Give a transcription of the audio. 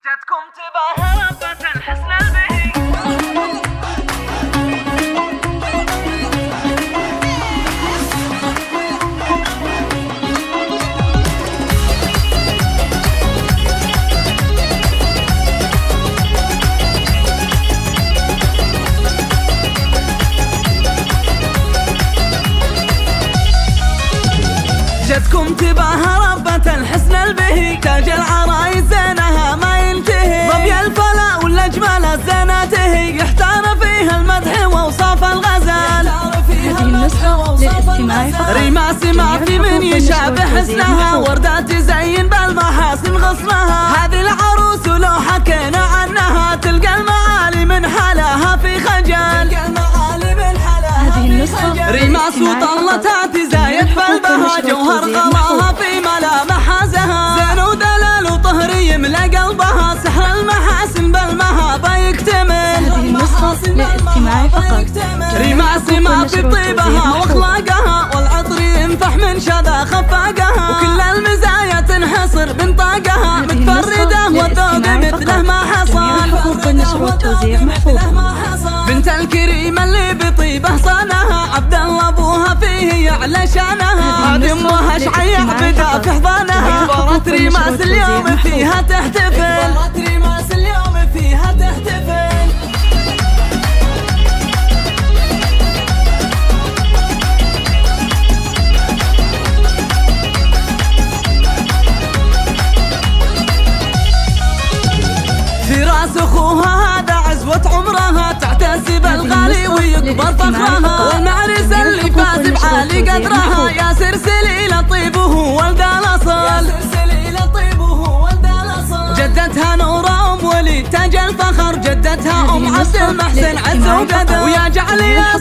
جاتكم تباها ربة الحسن البهي جاتكم تباها ربة الحسن البهي تاج العرايس زينها ما ينتهي ظبي الفلا والاجمال الزيناته يحتار فيها المدح واوصاف الغزال. هذه النسخة للاستماع فقط. ريماس ما في من يشابه حسنها وردات تزين بالمحاسن غصنها. هذه العروس لو حكينا عنها تلقى المعالي من حلاها في خجل. هذه النسخة ريماس وطلتها تزايد بالبها جوهر قراها في ملامحها زها. زين ودلال وطهري يملى قلبها سحر المحاسن بالمهابة يكتمل. هذه النسخة للاستماع فقط. ريماس ما في طيبها واخلاقها والعطر ينفح من شذا خفاقها وكل المزايا تنحصر بنطاقها متفردة والذوق مثله ما حصل. حقوق النشر والتوزيع محفوظة. بنت الكريم اللي بطيبه صانها عبد الله ابوها فيه يعلى شانها. هذه امها شعيع بدا في حضانها فرت ريماس اليوم فيها تحتفل. فراس اخوها هذا عزوة عمرها تعتز بالغالي ويكبر فخرها. والمعرس اللي فاز بعالي قدرها يا سرسلي لطيبه ولد الاصل. جدتها نورة ام ولي تاج الفخر جدتها ام عبد المحسن عز وقدر. ويا جعل يا